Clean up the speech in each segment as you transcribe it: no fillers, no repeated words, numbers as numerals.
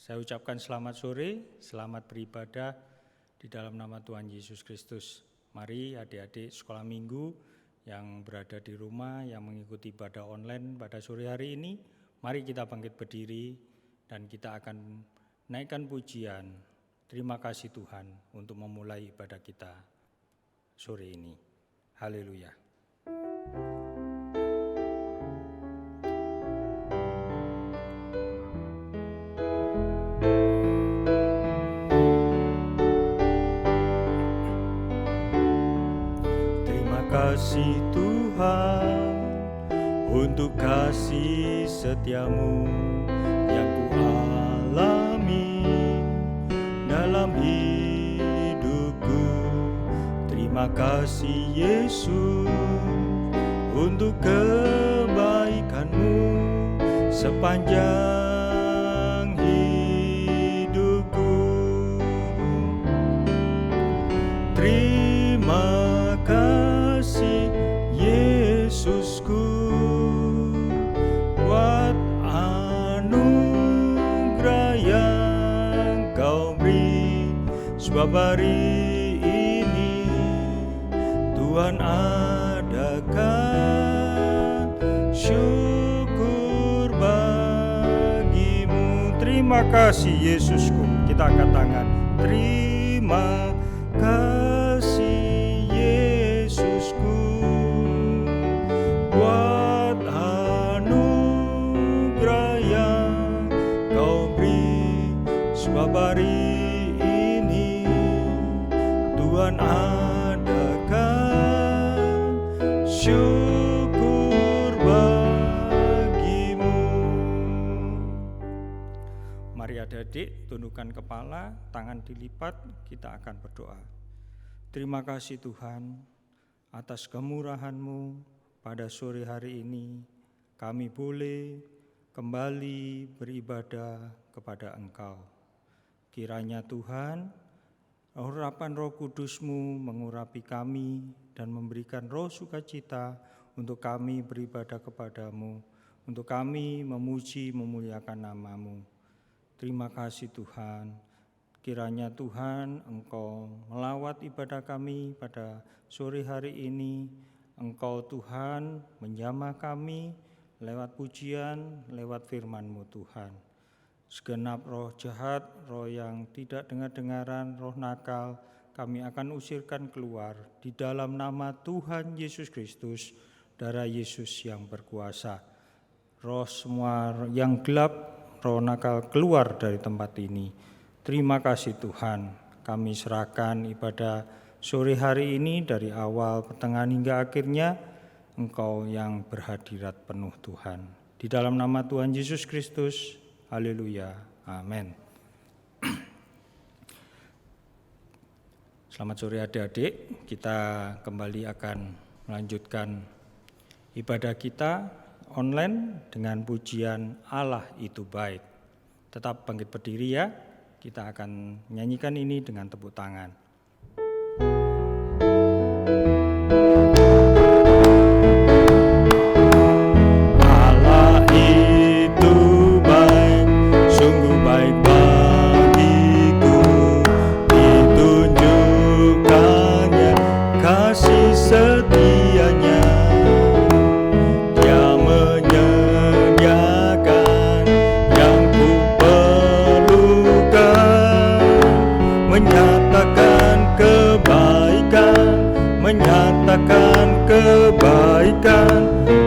Saya ucapkan selamat sore, selamat beribadah di dalam nama Tuhan Yesus Kristus. Mari adik-adik sekolah minggu yang berada di rumah, yang mengikuti ibadah online pada sore hari ini, mari kita bangkit berdiri dan kita akan naikkan pujian. Terima kasih Tuhan untuk memulai ibadah kita sore ini. Haleluya. Terima kasih Tuhan untuk kasih setiamu yang kualami dalam hidupku. Terima kasih Yesus untuk kebaikanmu sepanjang hidupku. Terima kasih Yesusku buat anugerah yang kau beri, sebab hari ini Tuhan adakan syukur bagimu. Terima kasih Yesusku. Kita angkat tangan. Terima kasih Yesusku buat anugerah yang kau beri, sebab hari ini Tuhan adakan syukur bagimu. Mari adik-adik tundukkan kepala, tangan dilipat, kita akan berdoa. Terima kasih Tuhan atas kemurahan-Mu pada sore hari ini. Kami boleh kembali beribadah kepada Engkau. Kiranya Tuhan, urapan Roh Kudus-Mu mengurapi kami dan memberikan roh sukacita untuk kami beribadah kepadamu, untuk kami memuji memuliakan nama-Mu. Terima kasih Tuhan. Kiranya Tuhan Engkau melawat ibadah kami pada sore hari ini. Engkau Tuhan menjamah kami lewat pujian, lewat firman-Mu Tuhan. Segenap roh jahat, roh yang tidak dengar-dengaran, roh nakal, kami akan usirkan keluar di dalam nama Tuhan Yesus Kristus, darah Yesus yang berkuasa. Roh semua yang gelap, roh nakal keluar dari tempat ini. Terima kasih Tuhan, kami serahkan ibadah sore hari ini dari awal, pertengahan hingga akhirnya, Engkau yang berhadirat penuh Tuhan. Di dalam nama Tuhan Yesus Kristus, haleluya, amin. Selamat sore adik-adik, kita kembali akan melanjutkan ibadah kita online dengan pujian Allah itu baik. Tetap bangkit berdiri ya, kita akan menyanyikan ini dengan tepuk tangan. Allah itu baik, sungguh baik bagiku, ditunjukkannya kasih setianya. Dia menyediakan yang ku perlukan, menyatakan kebaikan, menyatakan kebaikan,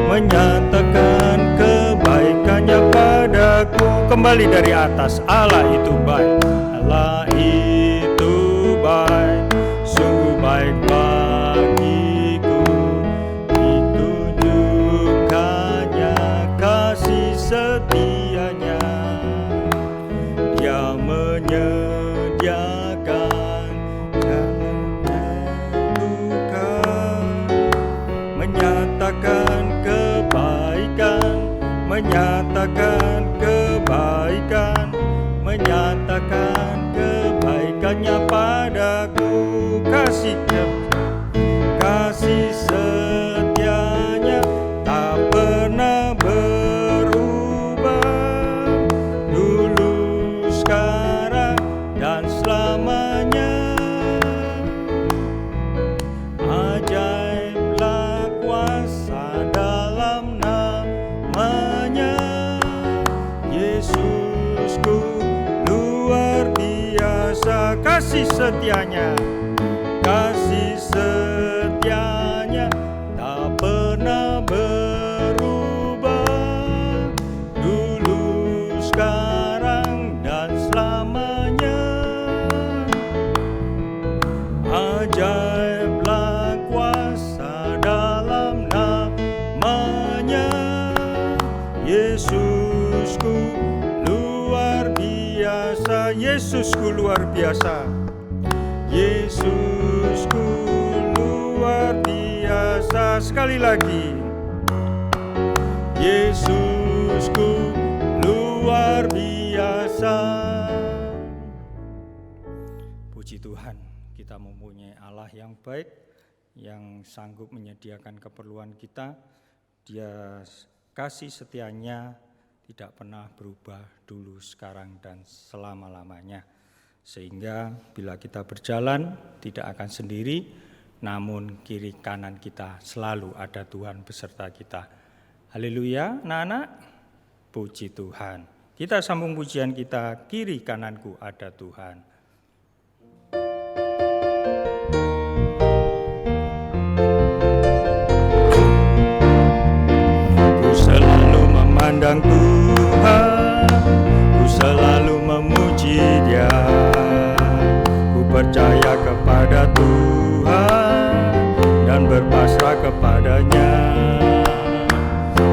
menyatakan kebaikannya padaku. Kembali dari atas, Allah itu baik, Allah itu baik, sungguh baik bagiku, ditunjukkannya kasih setianya. Dia menyediakan jalan terbuka, menyatakan kebaikan, menyatakan kebaikan, menyatakan kebaikannya padaku. Kasih setianya tak pernah berubah. Dulu Yesusku luar biasa kasih setianya, kasih setianya tak pernah berubah, dulu, sekarang, dan selamanya. Ajaiblah kuasa dalam namanya, Yesusku luar biasa, Yesusku luar biasa, Yesusku luar biasa. Sekali lagi, Yesusku luar biasa. Puji Tuhan, kita mempunyai Allah yang baik, yang sanggup menyediakan keperluan kita. Dia kasih setianya tidak pernah berubah dulu, sekarang, dan selama-lamanya. Sehingga bila kita berjalan tidak akan sendiri, namun kiri kanan kita selalu ada Tuhan beserta kita. Haleluya, anak-anak, puji Tuhan. Kita sambung pujian kita, kiri kananku ada Tuhan. Ku selalu memandang Tuhan, ku selalu memuji Dia. Ku percaya kepada Tuhan dan berpasrah kepadanya.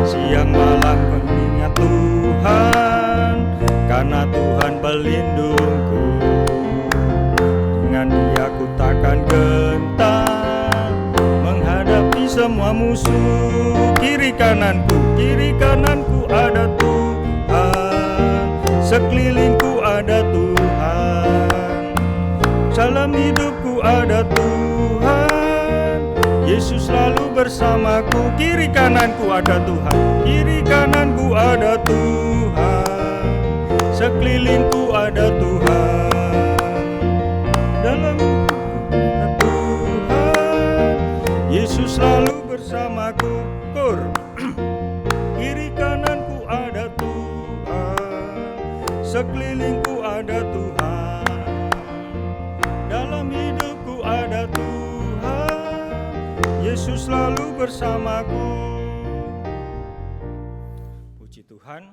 Siang malam mengingat Tuhan, karena Tuhan pelindungku. Dengan Dia ku takkan gentar menghadapi semua musuh. Kiri kananku ada Tuhan, sekelilingku ada Tuhan, dalam hidupku ada Tuhan. Yesus selalu bersamaku. Kiri kananku ada Tuhan, kiri kananku ada Tuhan, sekelilingku ada Tuhan, dalam ada Tuhan. Yesus selalu bersamaku. Kiri kananku ada Tuhan, sekelilingku ada Tuhan, dalam hidupku ada Tuhan. Yesus selalu bersamaku. Puji Tuhan.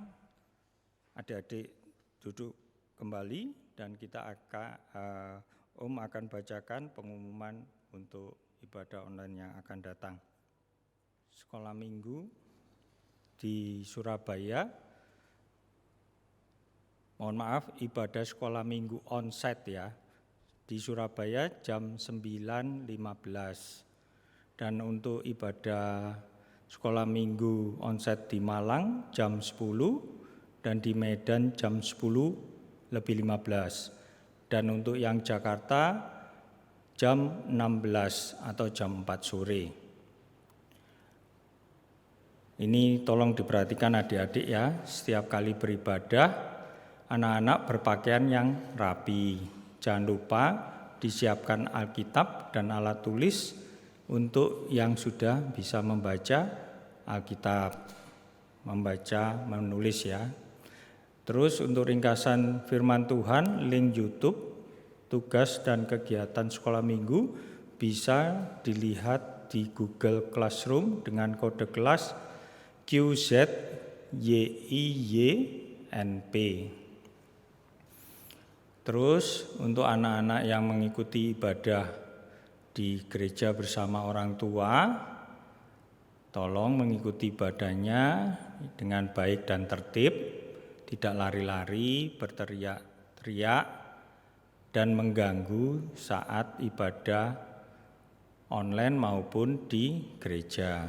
Adik-adik duduk kembali dan kita akan bacakan pengumuman untuk ibadah online yang akan datang. Sekolah minggu di Surabaya, mohon maaf, ibadah sekolah minggu onsite ya, di Surabaya jam 9.15. Dan untuk ibadah sekolah minggu onsite di Malang jam 10 dan di Medan jam 10.15. Dan untuk yang Jakarta jam 16 atau jam 4 sore. Ini tolong diperhatikan adik-adik ya, setiap kali beribadah, anak-anak berpakaian yang rapi. Jangan lupa disiapkan Alkitab dan alat tulis untuk yang sudah bisa membaca Alkitab, membaca, menulis ya. Terus untuk ringkasan firman Tuhan, link YouTube, tugas dan kegiatan sekolah minggu bisa dilihat di Google Classroom dengan kode kelas QZYIYNP. Terus untuk anak-anak yang mengikuti ibadah di gereja bersama orang tua, tolong mengikuti ibadahnya dengan baik dan tertib, tidak lari-lari, berteriak-teriak, dan mengganggu saat ibadah online maupun di gereja.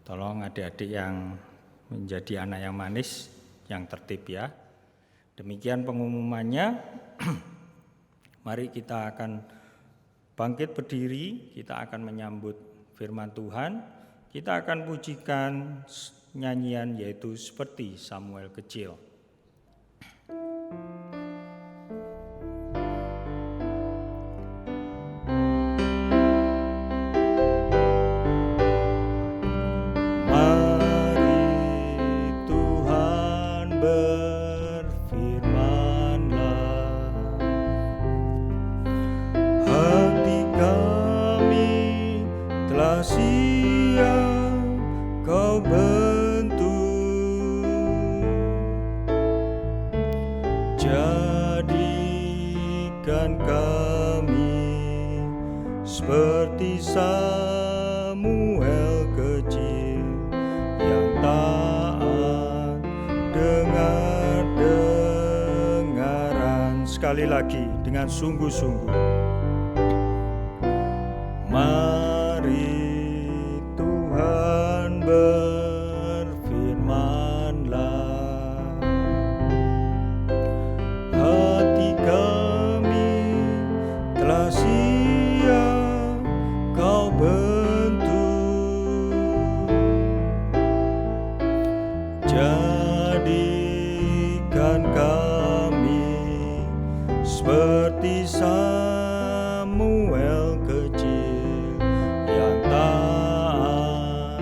Tolong adik-adik yang menjadi anak yang manis, yang tertib ya. Demikian pengumumannya. Mari kita akan bangkit berdiri, kita akan menyambut firman Tuhan. Kita akan pujikan nyanyian yaitu seperti Samuel kecil. Mari Tuhan Jadikan kami seperti Samuel kecil yang taat dengar-dengaran. Sekali lagi dengan sungguh-sungguh. Mari Tuhan berfirman-Lah, hati kami telah siap Kau bentuk. Jadikan kami seperti Samuel kecil yang taat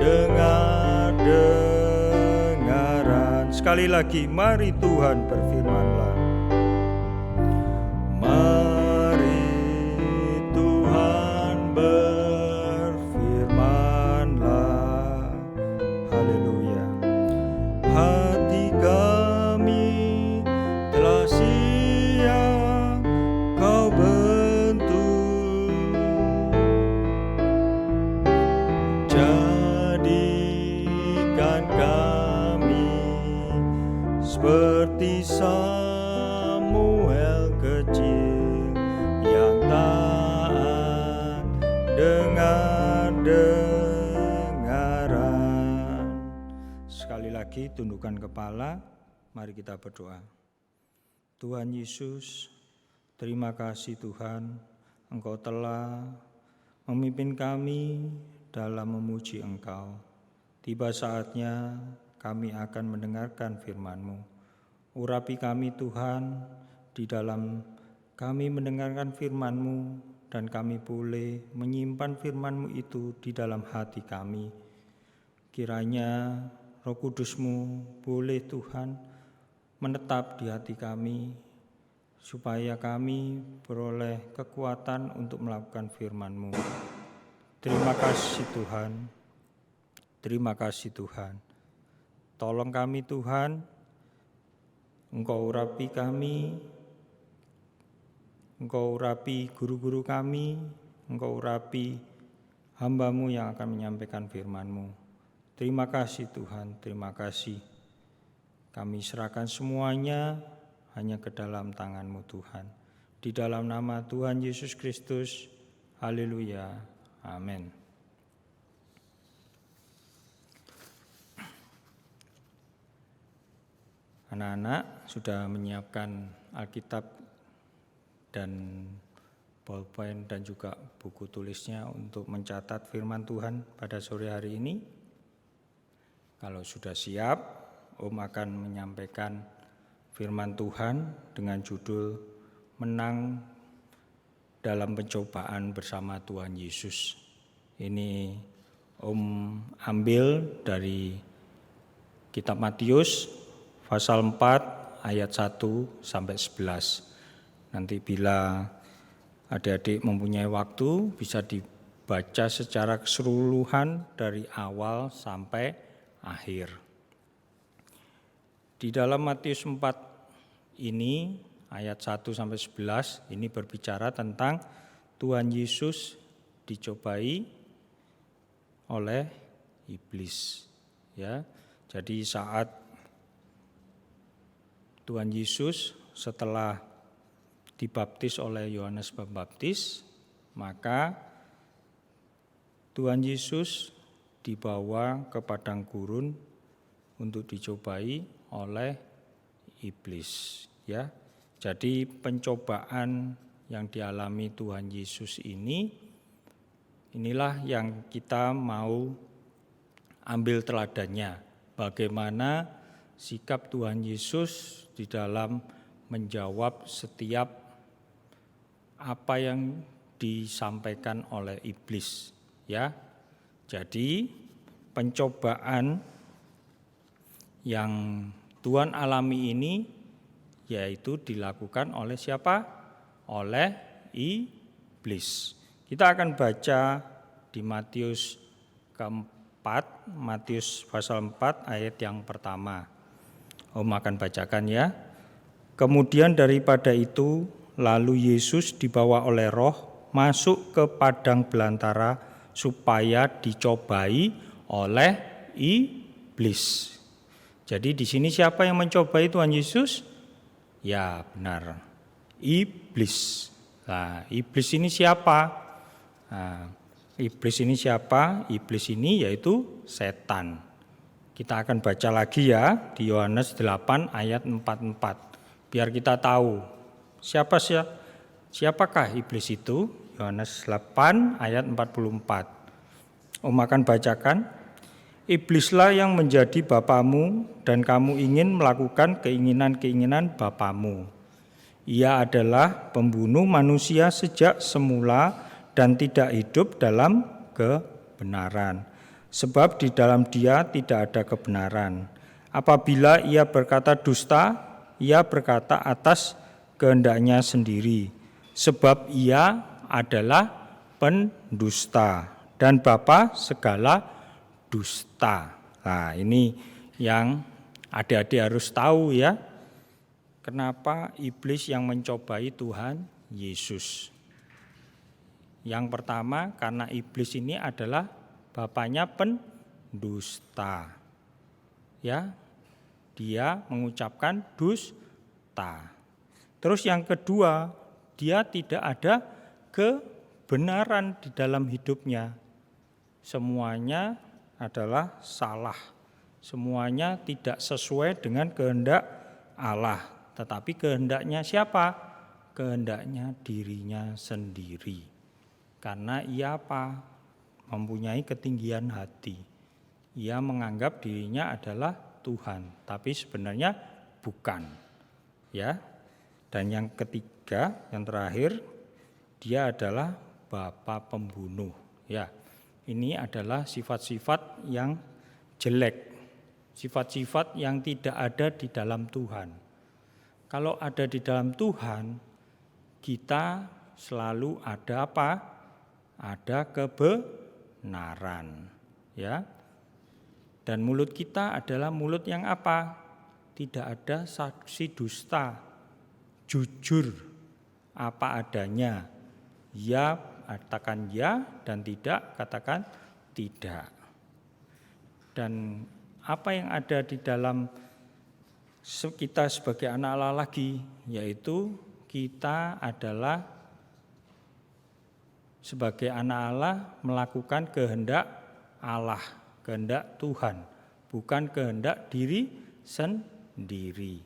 dengar-dengaran. Sekali lagi, mari Tuhan berfirman-Lah. Mari Tuhan berfirman-Lah. Haleluya. Hati kami telah siap Kau bentuk. Jadikan kami seperti Samuel kecil yang taat dengar-dengaran. Sekali lagi tundukkan kepala, mari kita berdoa. Tuhan Yesus, terima kasih Tuhan, Engkau telah memimpin kami dalam memuji Engkau. Tiba saatnya kami akan mendengarkan firman-Mu. Urapi kami Tuhan, di dalam kami mendengarkan firman-Mu, dan kami boleh menyimpan firman-Mu itu di dalam hati kami. Kiranya Roh Kudus-Mu boleh Tuhan menetap di hati kami, supaya kami beroleh kekuatan untuk melakukan firman-Mu. Terima kasih Tuhan, terima kasih Tuhan. Tolong kami Tuhan, Engkau urapi kami, Engkau urapi guru-guru kami, Engkau urapi hamba-Mu yang akan menyampaikan firman-Mu. Terima kasih Tuhan, terima kasih. Kami serahkan semuanya hanya ke dalam tangan-Mu Tuhan. Di dalam nama Tuhan Yesus Kristus, haleluya, amin. Anak-anak sudah menyiapkan Alkitab dan bolpen dan juga buku tulisnya untuk mencatat firman Tuhan pada sore hari ini. Kalau sudah siap, Om akan menyampaikan firman Tuhan dengan judul Menang dalam Pencobaan bersama Tuhan Yesus. Ini Om ambil dari kitab Matius pasal 4 ayat 1 sampai 11. Nanti bila adik-adik mempunyai waktu bisa dibaca secara keseluruhan dari awal sampai akhir. Di dalam Matius 4 ini ayat 1 sampai 11 ini berbicara tentang Tuhan Yesus dicobai oleh iblis, ya. Jadi saat Tuhan Yesus setelah dibaptis oleh Yohanes Pembaptis, maka Tuhan Yesus dibawa ke padang gurun untuk dicobai oleh iblis, ya. Jadi pencobaan yang dialami Tuhan Yesus inilah yang kita mau ambil teladannya. Bagaimana sikap Tuhan Yesus di dalam menjawab setiap apa yang disampaikan oleh iblis, ya. Jadi pencobaan yang Tuhan alami ini yaitu dilakukan oleh siapa? Oleh iblis. Kita akan baca di Matius keempat, Matius pasal 4 ayat yang pertama. Om akan bacakan ya. Kemudian daripada itu, lalu Yesus dibawa oleh Roh masuk ke padang belantara supaya dicobai oleh iblis. Jadi di sini siapa yang mencobai Tuhan Yesus? Ya, benar. Iblis. Nah, iblis ini siapa? Nah, iblis ini siapa? Iblis ini yaitu setan. Kita akan baca lagi ya di Yohanes 8 ayat 44. Biar kita tahu siapakah iblis itu. Yohanes 8 ayat 44. Om akan bacakan. Iblislah yang menjadi bapamu dan kamu ingin melakukan keinginan-keinginan bapamu. Ia adalah pembunuh manusia sejak semula dan tidak hidup dalam kebenaran. Sebab di dalam dia tidak ada kebenaran. Apabila ia berkata dusta, ia berkata atas kehendaknya sendiri. Sebab ia adalah pendusta dan bapa segala dusta. Nah, ini yang adik-adik harus tahu ya. Kenapa iblis yang mencobai Tuhan Yesus? Yang pertama, karena iblis ini adalah bapaknya pendusta. Ya, dia mengucapkan dusta. Terus yang kedua, dia tidak ada kebenaran di dalam hidupnya. Semuanya adalah salah. Semuanya tidak sesuai dengan kehendak Allah. Tetapi kehendaknya siapa? Kehendaknya dirinya sendiri. Karena ia apa? Mempunyai ketinggian hati. Ia menganggap dirinya adalah Tuhan, tapi sebenarnya bukan. Ya. Dan yang ketiga, yang terakhir, dia adalah bapa pembunuh. Ya. Ini adalah sifat-sifat yang jelek, sifat-sifat yang tidak ada di dalam Tuhan. Kalau ada di dalam Tuhan, kita selalu ada apa? Ada kebenaran, ya. Dan mulut kita adalah mulut yang apa? Tidak ada saksi dusta, jujur, apa adanya. Ya, katakan ya, dan tidak, katakan tidak. Dan apa yang ada di dalam kita sebagai anak Allah lagi, yaitu kita adalah sebagai anak Allah melakukan kehendak Allah, kehendak Tuhan, bukan kehendak diri sendiri.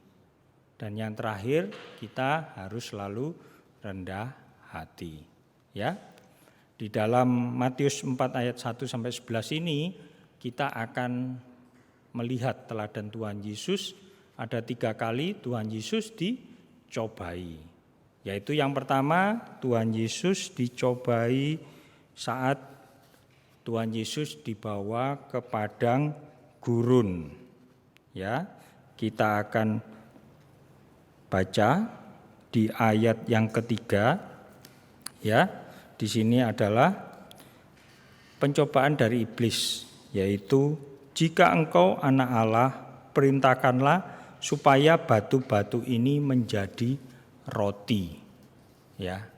Dan yang terakhir, kita harus selalu rendah hati. Ya. Di dalam Matius 4 ayat 1 sampai 11 ini kita akan melihat teladan Tuhan Yesus. Ada 3 kali Tuhan Yesus dicobai. Yaitu yang pertama, Tuhan Yesus dicobai saat Tuhan Yesus dibawa ke padang gurun. Ya, kita akan baca di ayat yang ketiga. Ya. Di sini adalah pencobaan dari iblis, yaitu jika engkau anak Allah, perintahkanlah supaya batu-batu ini menjadi roti. Ya.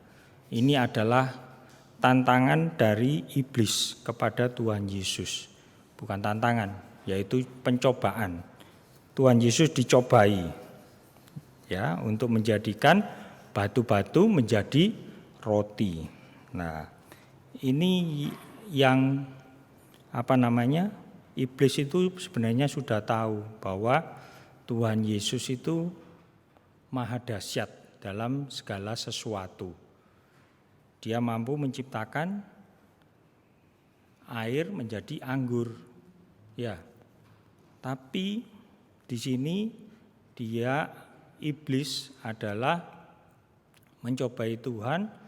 Ini adalah tantangan dari iblis kepada Tuhan Yesus. Bukan tantangan, yaitu pencobaan. Tuhan Yesus dicobai ya, untuk menjadikan batu-batu menjadi roti. Nah, ini yang iblis itu sebenarnya sudah tahu bahwa Tuhan Yesus itu maha dahsyat dalam segala sesuatu. Dia mampu menciptakan air menjadi anggur. Ya. Tapi di sini iblis adalah mencobai Tuhan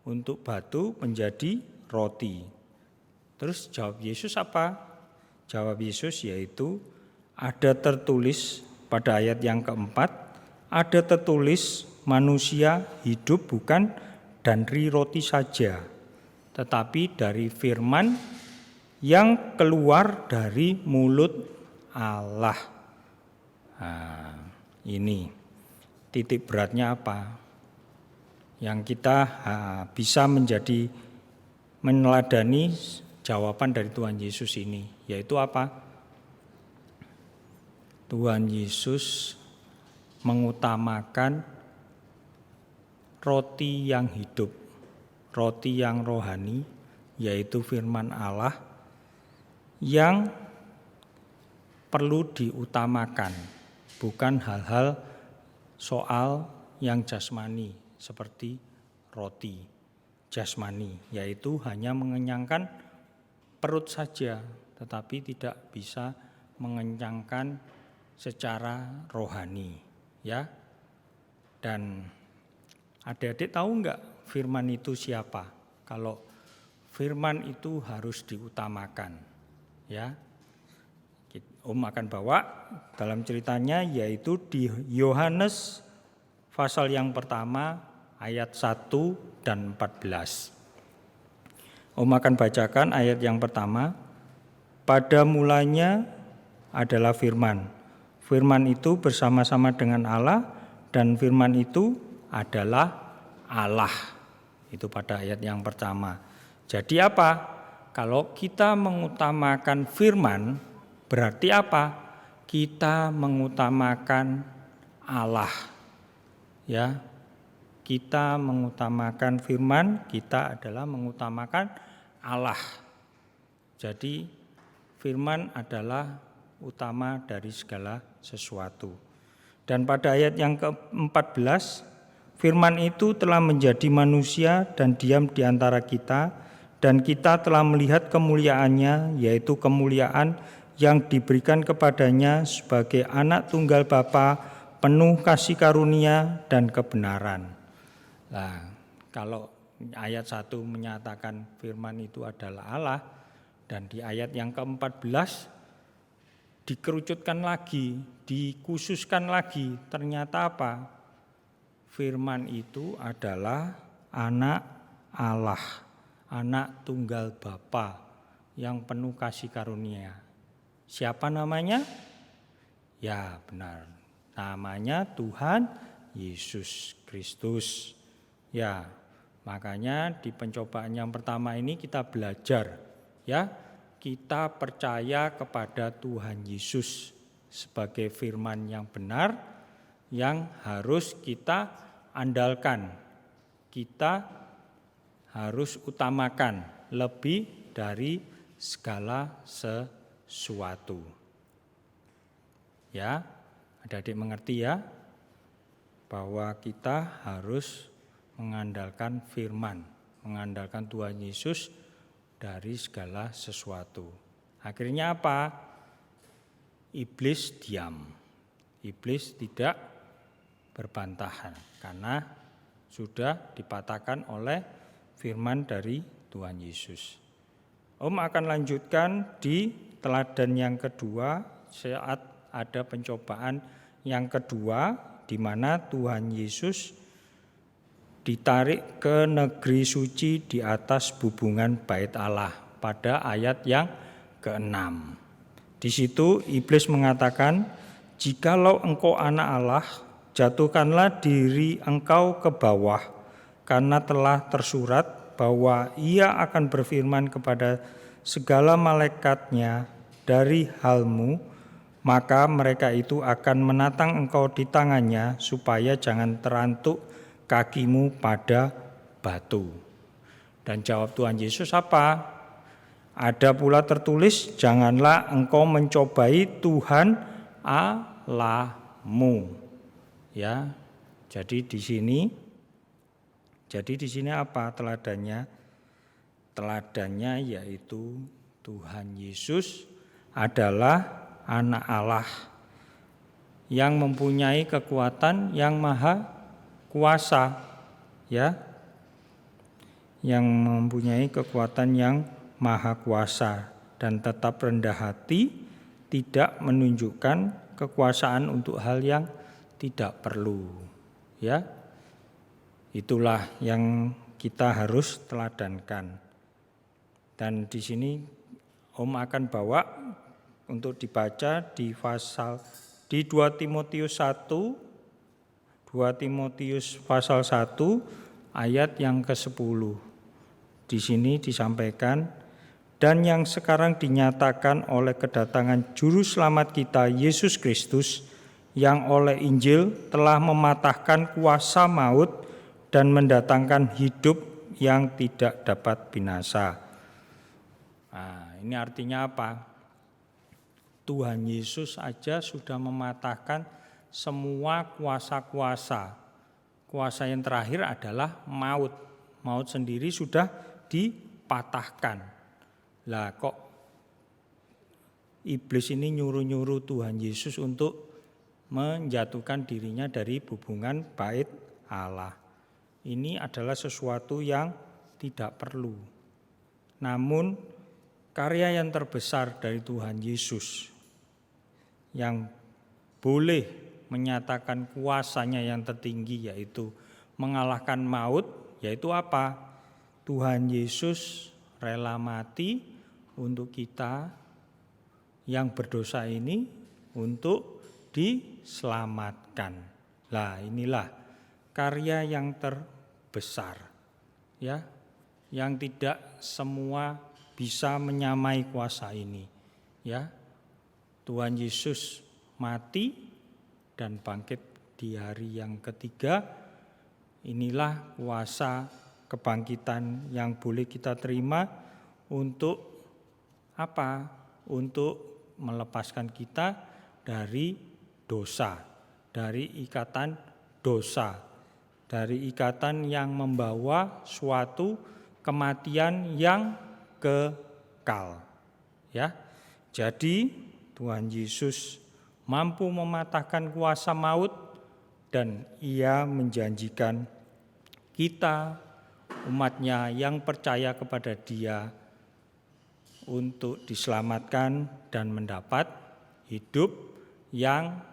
untuk batu menjadi roti. Terus jawab Yesus apa? Jawab Yesus yaitu ada tertulis pada ayat yang keempat, ada tertulis manusia hidup bukan dari roti saja, tetapi dari firman yang keluar dari mulut Allah. Nah, ini. Titik beratnya apa? Yang kita bisa menjadi meneladani jawaban dari Tuhan Yesus ini, yaitu apa? Tuhan Yesus mengutamakan roti yang hidup, roti yang rohani, yaitu firman Allah yang perlu diutamakan, bukan hal-hal soal yang jasmani seperti roti jasmani, yaitu hanya mengenyangkan perut saja, tetapi tidak bisa mengenyangkan secara rohani, ya. Dan adik-adik tahu enggak firman itu siapa? Kalau firman itu harus diutamakan, ya. Om akan bawa dalam ceritanya, yaitu di Yohanes pasal yang pertama ayat 1 dan 14. Om akan bacakan ayat yang pertama. Pada mulanya adalah firman. Firman itu bersama-sama dengan Allah, dan firman itu adalah Allah. Itu pada ayat yang pertama. Jadi apa? Kalau kita mengutamakan firman, berarti apa? Kita mengutamakan Allah. Ya. Kita mengutamakan firman, kita adalah mengutamakan Allah. Jadi firman adalah utama dari segala sesuatu. Dan pada ayat yang ke-14, firman itu telah menjadi manusia dan diam di antara kita, dan kita telah melihat kemuliaannya, yaitu kemuliaan yang diberikan kepadanya sebagai anak tunggal Bapa, penuh kasih karunia dan kebenaran. Nah, kalau ayat 1 menyatakan firman itu adalah Allah, dan di ayat yang ke-14 dikerucutkan lagi, dikhususkan lagi, ternyata apa? Firman itu adalah anak Allah, anak tunggal Bapa yang penuh kasih karunia. Siapa namanya? Ya benar, namanya Tuhan Yesus Kristus. Ya, makanya di pencobaan yang pertama ini kita belajar, ya, kita percaya kepada Tuhan Yesus sebagai firman yang benar, yang harus kita andalkan, kita harus utamakan lebih dari segala sesuatu. Ya, adik-adik mengerti ya, bahwa kita harus mengandalkan firman, mengandalkan Tuhan Yesus dari segala sesuatu. Akhirnya apa? Iblis diam. Iblis tidak berbantahan karena sudah dipatahkan oleh firman dari Tuhan Yesus. Om akan lanjutkan di teladan yang kedua saat ada pencobaan yang kedua, di mana Tuhan Yesus ditarik ke negeri suci di atas bubungan bait Allah pada ayat yang ke-6. Di situ iblis mengatakan, "Jikalau engkau anak Allah, jatuhkanlah diri engkau ke bawah, karena telah tersurat bahwa ia akan berfirman kepada segala malaikatnya dari halmu, maka mereka itu akan menatang engkau di tangannya supaya jangan terantuk kakimu pada batu." Dan jawab Tuhan Yesus apa? Ada pula tertulis, "Janganlah engkau mencobai Tuhan Allahmu." Ya. Jadi di sini apa teladannya? Teladannya yaitu Tuhan Yesus adalah anak Allah yang mempunyai kekuatan yang maha kuasa, ya, yang mempunyai kekuatan yang maha kuasa dan tetap rendah hati, tidak menunjukkan kekuasaan untuk hal yang tidak perlu, ya. Itulah yang kita harus teladankan. Dan di sini Om akan bawa untuk dibaca di pasal Di 2 Timotius 1, 2 Timotius pasal 1 ayat yang ke-10. Di sini disampaikan, dan yang sekarang dinyatakan oleh kedatangan Juru Selamat kita Yesus Kristus, yang oleh Injil telah mematahkan kuasa maut dan mendatangkan hidup yang tidak dapat binasa. Nah, ini artinya apa? Tuhan Yesus aja sudah mematahkan semua kuasa-kuasa. Kuasa yang terakhir adalah maut. Maut sendiri sudah dipatahkan. Lah kok iblis ini nyuruh-nyuruh Tuhan Yesus untuk menjatuhkan dirinya dari hubungan bait Allah. Ini adalah sesuatu yang tidak perlu. Namun karya yang terbesar dari Tuhan Yesus yang boleh menyatakan kuasanya yang tertinggi, yaitu mengalahkan maut, yaitu apa? Tuhan Yesus rela mati untuk kita yang berdosa ini untuk diselamatkan. Lah inilah karya yang terbesar, ya, yang tidak semua bisa menyamai kuasa ini, ya. Tuhan Yesus mati dan bangkit di hari yang ketiga. Inilah kuasa kebangkitan yang boleh kita terima untuk apa? Untuk melepaskan kita dari dosa, dari ikatan dosa, dari ikatan yang membawa suatu kematian yang kekal. Ya. Jadi Tuhan Yesus mampu mematahkan kuasa maut, dan Ia menjanjikan kita, umatnya yang percaya kepada Dia, untuk diselamatkan dan mendapat hidup yang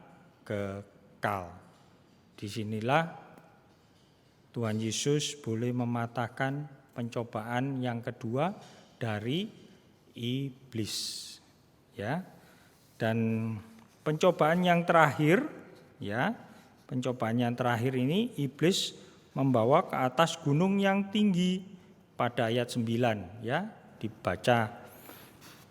kekal. Disinilah Tuhan Yesus boleh mematahkan pencobaan yang kedua dari iblis, ya. Dan pencobaan yang terakhir, ya, pencobaan yang terakhir ini iblis membawa ke atas gunung yang tinggi pada ayat 9, ya, dibaca.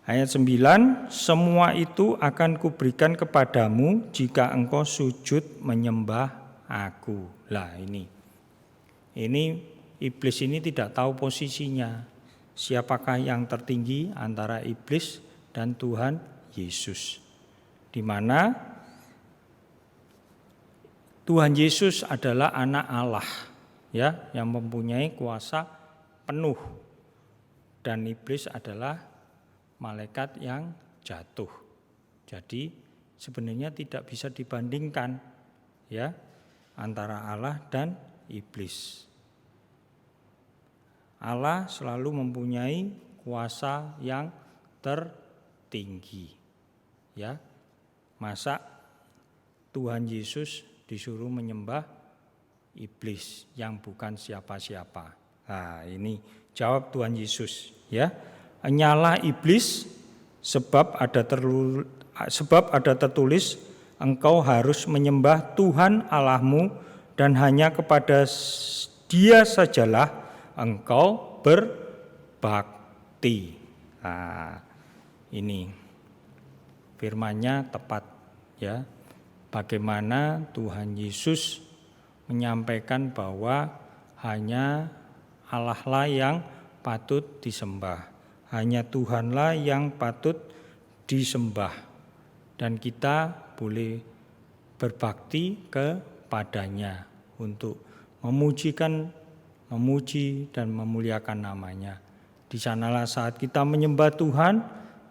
Ayat 9, semua itu akan kuberikan kepadamu jika engkau sujud menyembah aku. Lah ini iblis ini tidak tahu posisinya. Siapakah yang tertinggi antara iblis dan Tuhan Yesus? Di mana Tuhan Yesus adalah anak Allah, ya, yang mempunyai kuasa penuh, dan iblis adalah malaikat yang jatuh. Jadi sebenarnya tidak bisa dibandingkan, ya, antara Allah dan iblis. Allah selalu mempunyai kuasa yang tertinggi, ya. Masa Tuhan Yesus disuruh menyembah iblis yang bukan siapa-siapa? Nah, ini jawab Tuhan Yesus, ya. Enyalah iblis, sebab ada tertulis, engkau harus menyembah Tuhan Allahmu dan hanya kepada Dia sajalah engkau berbakti. Nah, ini firman-Nya tepat, ya. Bagaimana Tuhan Yesus menyampaikan bahwa hanya Allah-lah yang patut disembah, hanya Tuhanlah yang patut disembah, dan kita boleh berbakti kepadanya untuk memuji dan memuliakan namanya. Di sanalah saat kita menyembah Tuhan,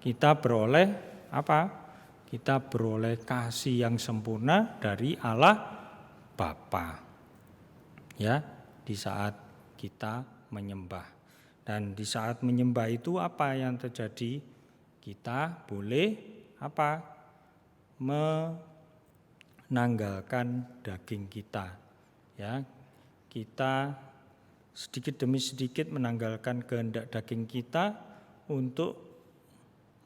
kita beroleh apa? Kita beroleh kasih yang sempurna dari Allah Bapa. Ya, di saat kita menyembah. Dan di saat menyembah itu apa yang terjadi? Kita boleh apa? Menanggalkan daging kita. Ya, kita sedikit demi sedikit menanggalkan kehendak daging kita untuk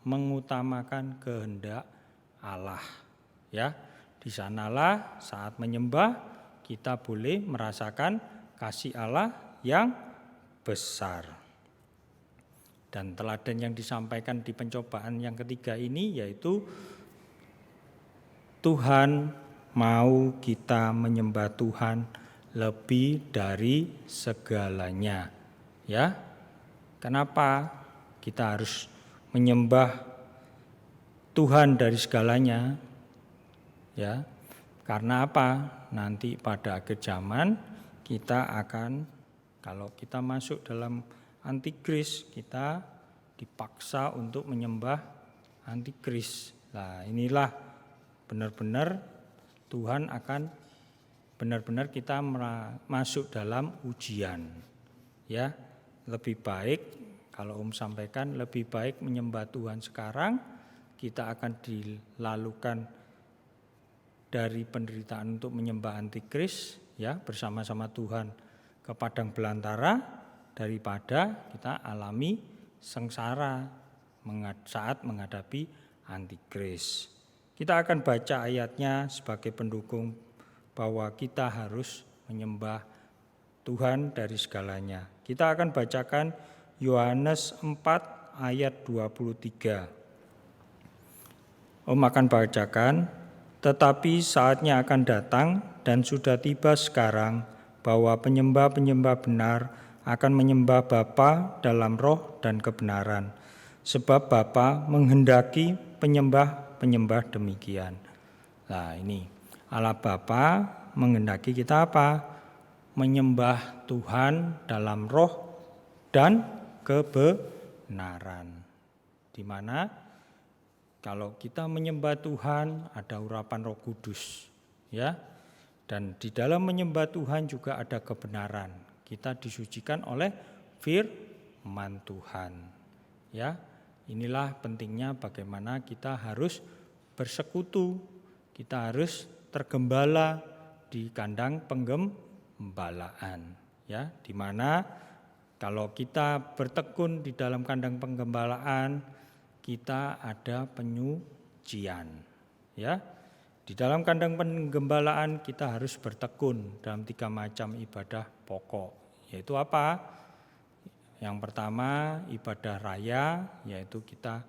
mengutamakan kehendak Allah, ya. Di sanalah saat menyembah kita boleh merasakan kasih Allah yang besar. Dan teladan yang disampaikan di pencobaan yang ketiga ini yaitu Tuhan mau kita menyembah Tuhan lebih dari segalanya. Ya. Kenapa kita harus menyembah Tuhan dari segalanya? Ya. Karena apa? Nanti pada akhir zaman kita akan, kalau kita masuk dalam antikris, kita dipaksa untuk menyembah antikris. Nah, inilah benar-benar Tuhan akan benar-benar kita masuk dalam ujian. Ya, lebih baik kalau sampaikan lebih baik menyembah Tuhan sekarang, kita akan dilalukan dari penderitaan untuk menyembah antikris ya bersama-sama Tuhan ke padang belantara daripada kita alami sengsara saat menghadapi antikris. Kita akan baca ayatnya sebagai pendukung bahwa kita harus menyembah Tuhan dari segalanya. Kita akan bacakan Yohanes 4 ayat 23. Akan bacakan, tetapi saatnya akan datang dan sudah tiba sekarang bahwa penyembah-penyembah benar akan menyembah Bapa dalam roh dan kebenaran. Sebab Bapa menghendaki penyembah demikian. Nah ini Allah Bapa menghendaki kita apa? Menyembah Tuhan dalam roh dan kebenaran. Di mana kalau kita menyembah Tuhan ada urapan Roh Kudus, ya. Dan di dalam menyembah Tuhan juga ada kebenaran. Kita disucikan oleh firman Tuhan. Ya. Inilah pentingnya bagaimana kita harus bersekutu, kita harus tergembala di kandang penggembalaan, ya, di mana kalau kita bertekun di dalam kandang penggembalaan, kita ada penyucian, ya. Di dalam kandang penggembalaan kita harus bertekun dalam 3 macam ibadah pokok, yaitu apa? Yang pertama ibadah raya, yaitu kita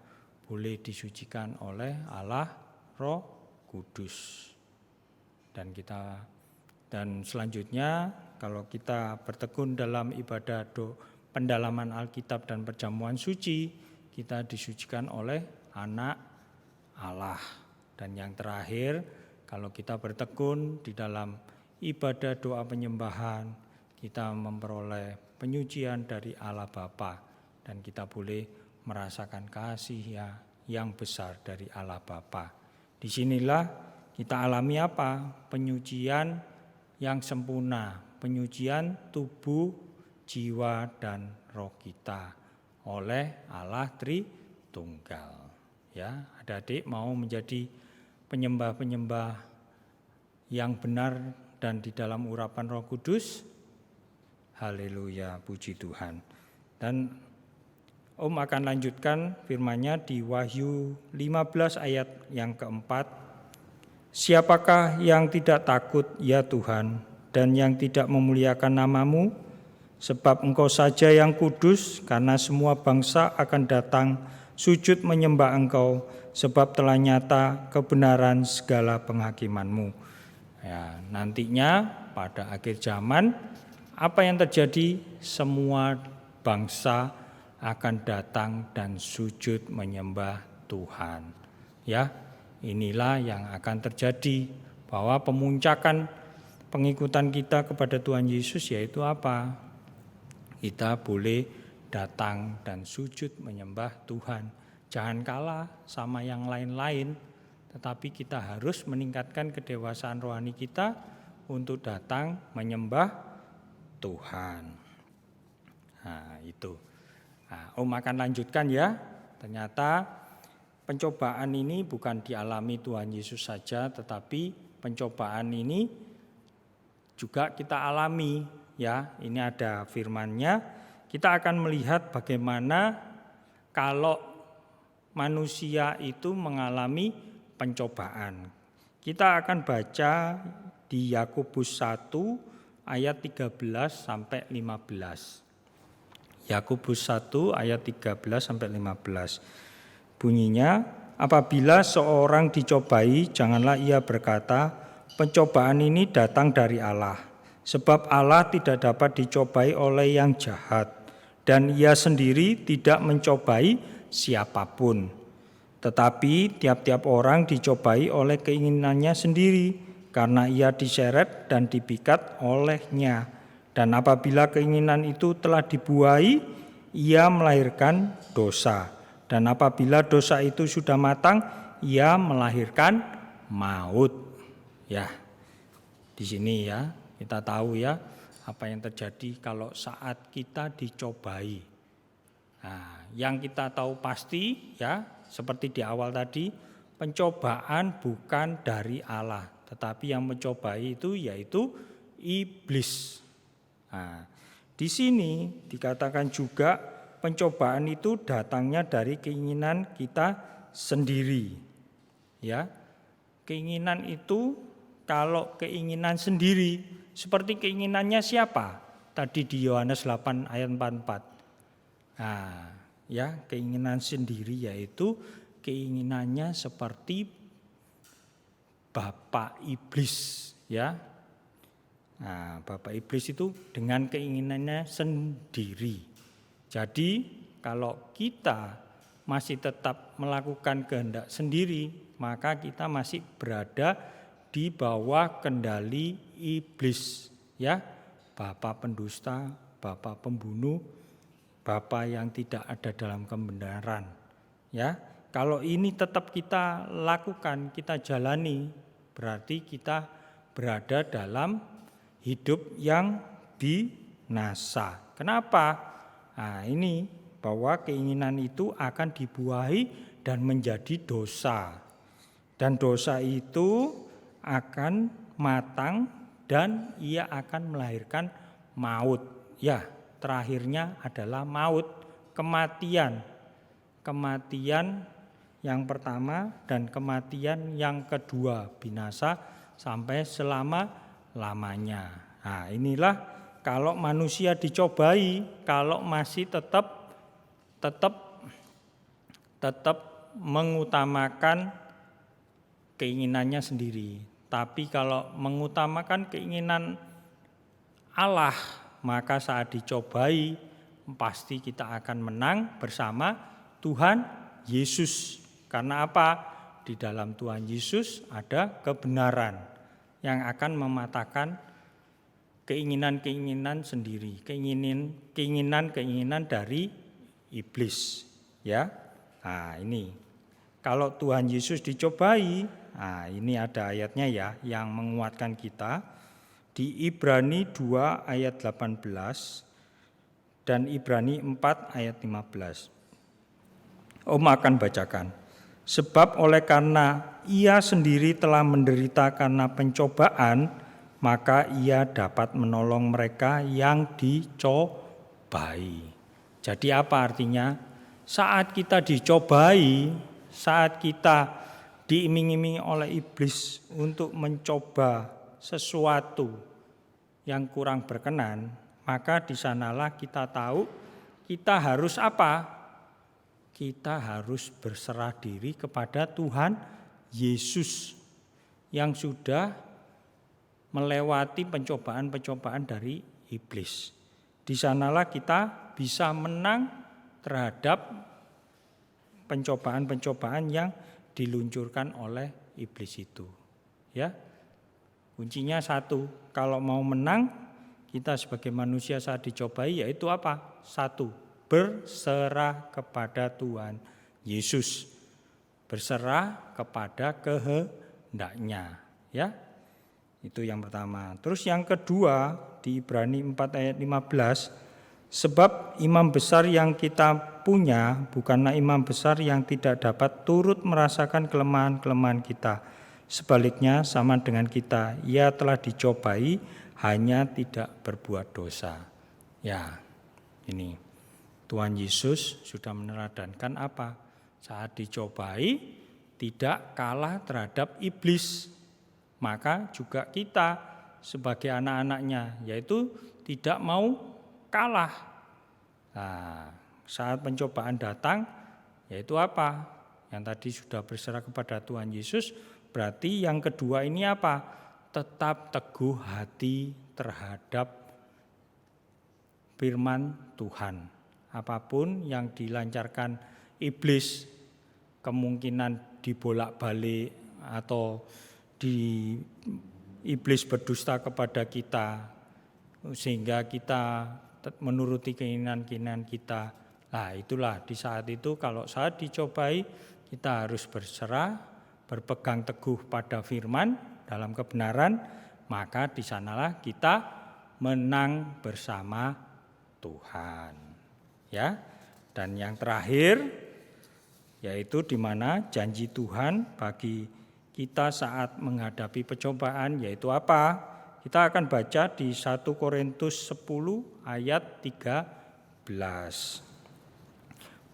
boleh disucikan oleh Allah Roh Kudus. Dan selanjutnya kalau kita bertekun dalam ibadah pendalaman Alkitab dan perjamuan suci, kita disucikan oleh Anak Allah. Dan yang terakhir, kalau kita bertekun di dalam ibadah doa penyembahan, kita memperoleh penyucian dari Allah Bapa dan kita boleh merasakan kasih yang besar dari Allah Bapa. Disinilah kita alami apa? Penyucian yang sempurna, penyucian tubuh, jiwa, dan roh kita oleh Allah Tritunggal. Ya, adik-adik mau menjadi penyembah-penyembah yang benar dan di dalam urapan Roh Kudus? Haleluya, puji Tuhan. Dan akan lanjutkan firman-Nya di Wahyu 15 ayat yang keempat. Siapakah yang tidak takut ya Tuhan dan yang tidak memuliakan nama-Mu? Sebab Engkau saja yang kudus, karena semua bangsa akan datang sujud menyembah Engkau, sebab telah nyata kebenaran segala penghakiman-Mu. Ya, nantinya pada akhir zaman apa yang terjadi? Semua bangsa akan datang dan sujud menyembah Tuhan. Ya, inilah yang akan terjadi, bahwa pemuncakan pengikutan kita kepada Tuhan Yesus yaitu apa? Kita boleh datang dan sujud menyembah Tuhan. Jangan kalah sama yang lain-lain, tetapi kita harus meningkatkan kedewasaan rohani kita untuk datang menyembah Tuhan. Nah, itu. Nah, akan lanjutkan ya. Ternyata pencobaan ini bukan dialami Tuhan Yesus saja, tetapi pencobaan ini juga kita alami ya. Ini ada firman-Nya. Kita akan melihat bagaimana kalau manusia itu mengalami pencobaan. Kita akan baca di Yakobus 1 ayat 13 sampai 15. Yakobus 1 ayat 13 sampai 15. Bunyinya, apabila seorang dicobai, janganlah ia berkata, pencobaan ini datang dari Allah. Sebab Allah tidak dapat dicobai oleh yang jahat, dan ia sendiri tidak mencobai siapapun. Tetapi tiap-tiap orang dicobai oleh keinginannya sendiri, karena ia diseret dan dipikat olehnya. Dan apabila keinginan itu telah dibuai, ia melahirkan dosa. Dan apabila dosa itu sudah matang, ia melahirkan maut. Ya, di sini ya kita tahu ya apa yang terjadi kalau saat kita dicobai. Nah, yang kita tahu pasti ya, seperti di awal tadi, pencobaan bukan dari Allah, tetapi yang mencobai itu yaitu iblis. Nah, di sini dikatakan juga pencobaan itu datangnya dari keinginan kita sendiri. Ya. Keinginan itu kalau keinginan sendiri seperti keinginannya siapa? Tadi di Yohanes 8 ayat 44. Nah, ya, keinginan sendiri yaitu keinginannya seperti bapak iblis, ya. Nah, bapak iblis itu dengan keinginannya sendiri. Jadi, kalau kita masih tetap melakukan kehendak sendiri, maka kita masih berada di bawah kendali iblis, ya. Bapak pendusta, bapak pembunuh, bapak yang tidak ada dalam kebenaran, ya. Kalau ini tetap kita lakukan, kita jalani, berarti kita berada dalam hidup yang binasa. Kenapa? Nah, ini bahwa keinginan itu akan dibuahi dan menjadi dosa. Dan dosa itu akan matang dan ia akan melahirkan maut. Ya, terakhirnya adalah maut, kematian. Kematian yang pertama dan kematian yang kedua, binasa sampai selama-lamanya. Nah, inilah kalau manusia dicobai, kalau masih tetap mengutamakan keinginannya sendiri. Tapi kalau mengutamakan keinginan Allah, maka saat dicobai pasti kita akan menang bersama Tuhan Yesus. Karena apa? Di dalam Tuhan Yesus ada kebenaran yang akan mematahkan keinginan-keinginan sendiri, keinginan-keinginan dari iblis, ya. Nah, ini kalau Tuhan Yesus dicobai, nah ini ada ayatnya ya yang menguatkan kita di Ibrani 2 ayat 18 dan Ibrani 4 ayat 15. Om akan bacakan. Sebab oleh karena ia sendiri telah menderita karena pencobaan, maka ia dapat menolong mereka yang dicobai. Jadi apa artinya? Saat kita dicobai, saat kita diiming-imingi oleh iblis untuk mencoba sesuatu yang kurang berkenan, maka di sanalah kita tahu kita harus apa? Kita harus berserah diri kepada Tuhan Yesus yang sudah melewati pencobaan-pencobaan dari iblis. Di sanalah kita bisa menang terhadap pencobaan-pencobaan yang diluncurkan oleh iblis itu. Ya, kuncinya satu, kalau mau menang kita sebagai manusia saat dicobai yaitu apa? Satu, berserah kepada Tuhan Yesus, berserah kepada kehendaknya, ya. Itu yang pertama. Terus yang kedua di Ibrani 4 ayat 15, sebab imam besar yang kita punya bukanlah imam besar yang tidak dapat turut merasakan kelemahan-kelemahan kita. Sebaliknya sama dengan kita, ia telah dicobai hanya tidak berbuat dosa. Ya, ini Tuhan Yesus sudah meneladankan apa? Saat dicobai tidak kalah terhadap iblis. maka juga kita sebagai anak-anaknya, yaitu tidak mau kalah. Nah, saat pencobaan datang, yaitu apa? Yang tadi sudah berserah kepada Tuhan Yesus, berarti yang kedua ini apa? Tetap teguh hati terhadap firman Tuhan. Apapun yang dilancarkan iblis, kemungkinan dibolak-balik atau iblis berdusta kepada kita sehingga kita menuruti keinginan-keinginan kita. Nah, itulah di saat itu kalau saat dicobai, kita harus berserah, berpegang teguh pada firman dalam kebenaran, maka di sanalah kita menang bersama Tuhan. Ya. Dan yang terakhir yaitu di mana janji Tuhan bagi kita saat menghadapi pencobaan, yaitu apa? Kita akan baca di 1 Korintus 10 ayat 13.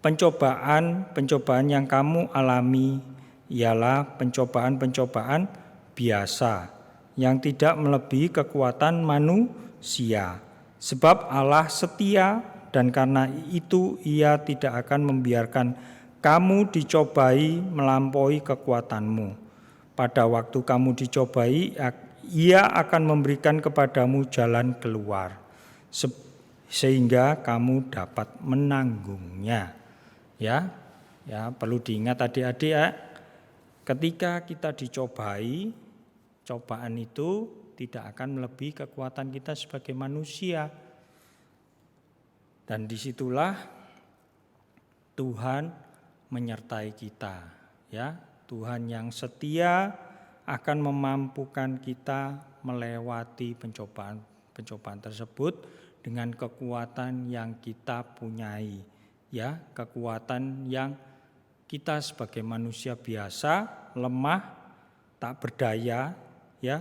Pencobaan yang kamu alami ialah pencobaan-pencobaan biasa yang tidak melebihi kekuatan manusia. Sebab Allah setia dan karena itu Ia tidak akan membiarkan kamu dicobai melampaui kekuatanmu. Pada waktu kamu dicobai, Ia akan memberikan kepadamu jalan keluar, sehingga kamu dapat menanggungnya. Ya, perlu diingat adik-adik ya, ketika kita dicobai, cobaan itu tidak akan melebihi kekuatan kita sebagai manusia. Dan disitulah Tuhan menyertai kita, ya. Tuhan yang setia akan memampukan kita melewati pencobaan tersebut dengan kekuatan yang kita punyai, ya, kekuatan yang kita sebagai manusia biasa, lemah, tak berdaya, ya.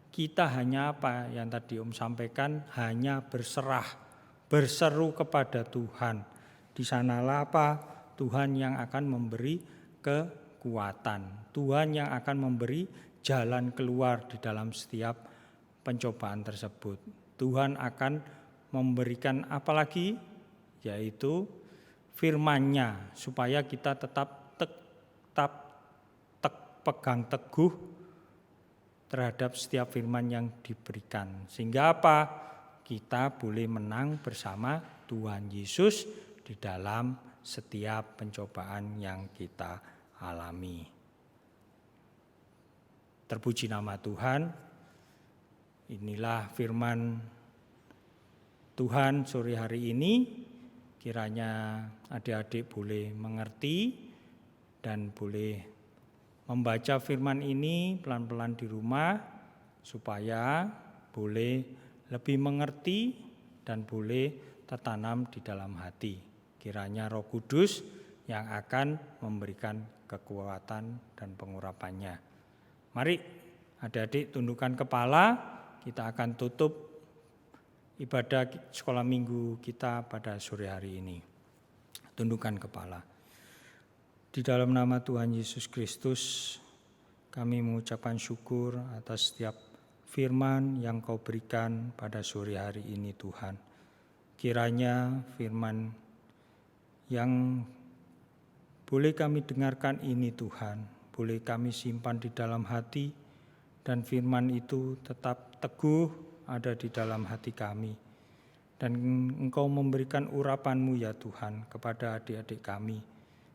Kita hanya apa yang tadi Om sampaikan, hanya berserah, berseru kepada Tuhan. Di sanalah apa? Tuhan yang akan memberi kekuatan. Tuhan yang akan memberi jalan keluar di dalam setiap pencobaan tersebut. Tuhan akan memberikan apa lagi? Yaitu firman-Nya supaya kita tetap pegang teguh terhadap setiap firman yang diberikan. Sehingga apa? Kita boleh menang bersama Tuhan Yesus di dalam setiap pencobaan yang kita alami. Terpuji nama Tuhan. Inilah firman Tuhan sore hari ini. Kiranya adik-adik boleh mengerti dan boleh membaca firman ini pelan-pelan di rumah supaya boleh lebih mengerti dan boleh tertanam di dalam hati. Kiranya Roh Kudus yang akan memberikan kekuatan dan pengurapannya. Mari adik-adik tundukkan kepala, kita akan tutup ibadah sekolah minggu kita pada sore hari ini. Tundukkan kepala. Di dalam nama Tuhan Yesus Kristus, kami mengucapkan syukur atas setiap firman yang Kau berikan pada sore hari ini Tuhan. Kiranya firman yang boleh kami dengarkan ini Tuhan, boleh kami simpan di dalam hati, dan firman itu tetap teguh ada di dalam hati kami. Dan Engkau memberikan urapan-Mu ya Tuhan kepada adik-adik kami,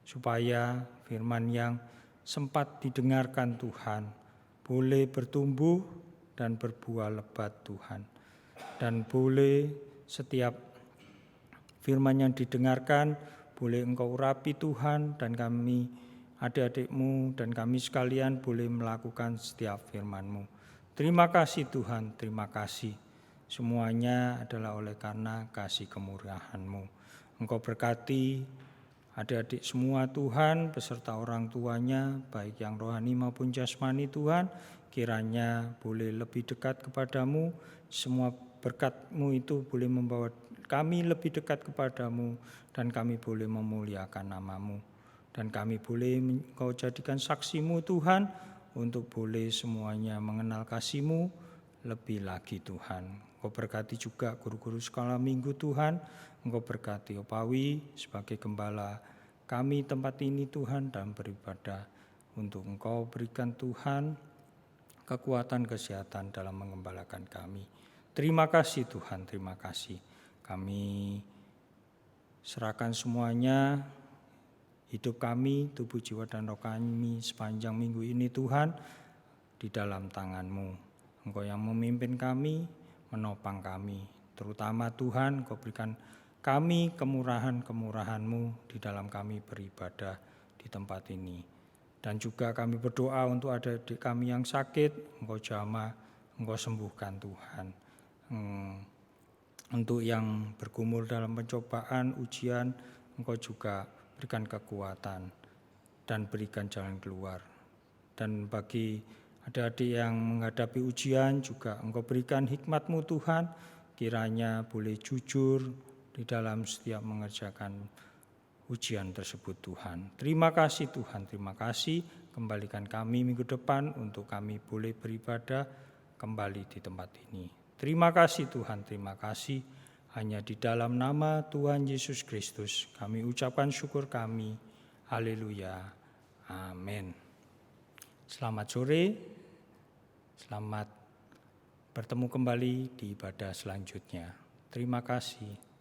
supaya firman yang sempat didengarkan Tuhan, boleh bertumbuh dan berbuah lebat Tuhan. Dan boleh setiap firman yang didengarkan, boleh Engkau urapi Tuhan, dan kami adik-adik-Mu dan kami sekalian boleh melakukan setiap firman-Mu. Terima kasih Tuhan, terima kasih. Semuanya adalah oleh karena kasih kemurahan-Mu. Engkau berkati adik-adik semua Tuhan, beserta orang tuanya, baik yang rohani maupun jasmani Tuhan, kiranya boleh lebih dekat kepadamu. Semua berkat-Mu itu boleh membawa kami lebih dekat kepadamu, dan kami boleh memuliakan nama-Mu. Dan kami boleh Engkau jadikan saksi-Mu Tuhan, untuk boleh semuanya mengenal kasih-Mu lebih lagi Tuhan. Engkau berkati juga guru-guru sekolah minggu Tuhan. Engkau berkati Opawi sebagai gembala kami tempat ini Tuhan dan beribadah. Untuk Engkau berikan Tuhan kekuatan kesehatan dalam mengembalakan kami. Terima kasih Tuhan, terima kasih. Kami serahkan semuanya, hidup kami, tubuh, jiwa, dan roh kami sepanjang minggu ini Tuhan, di dalam tangan-Mu. Engkau yang memimpin kami, menopang kami. Terutama Tuhan, Engkau berikan kami kemurahan-kemurahan-Mu di dalam kami beribadah di tempat ini. Dan juga kami berdoa untuk adik-adik kami yang sakit, Engkau jamah, Engkau sembuhkan Tuhan. Untuk yang bergumul dalam pencobaan, ujian, Engkau juga berikan kekuatan dan berikan jalan keluar. Dan bagi adik-adik yang menghadapi ujian juga Engkau berikan hikmat-Mu Tuhan, kiranya boleh jujur di dalam setiap mengerjakan ujian tersebut Tuhan. Terima kasih Tuhan, terima kasih. Kembalikan kami minggu depan untuk kami boleh beribadah kembali di tempat ini. Terima kasih Tuhan, terima kasih. Hanya di dalam nama Tuhan Yesus Kristus kami ucapkan syukur kami. Haleluya. Amin. Selamat sore. Selamat bertemu kembali di ibadah selanjutnya. Terima kasih.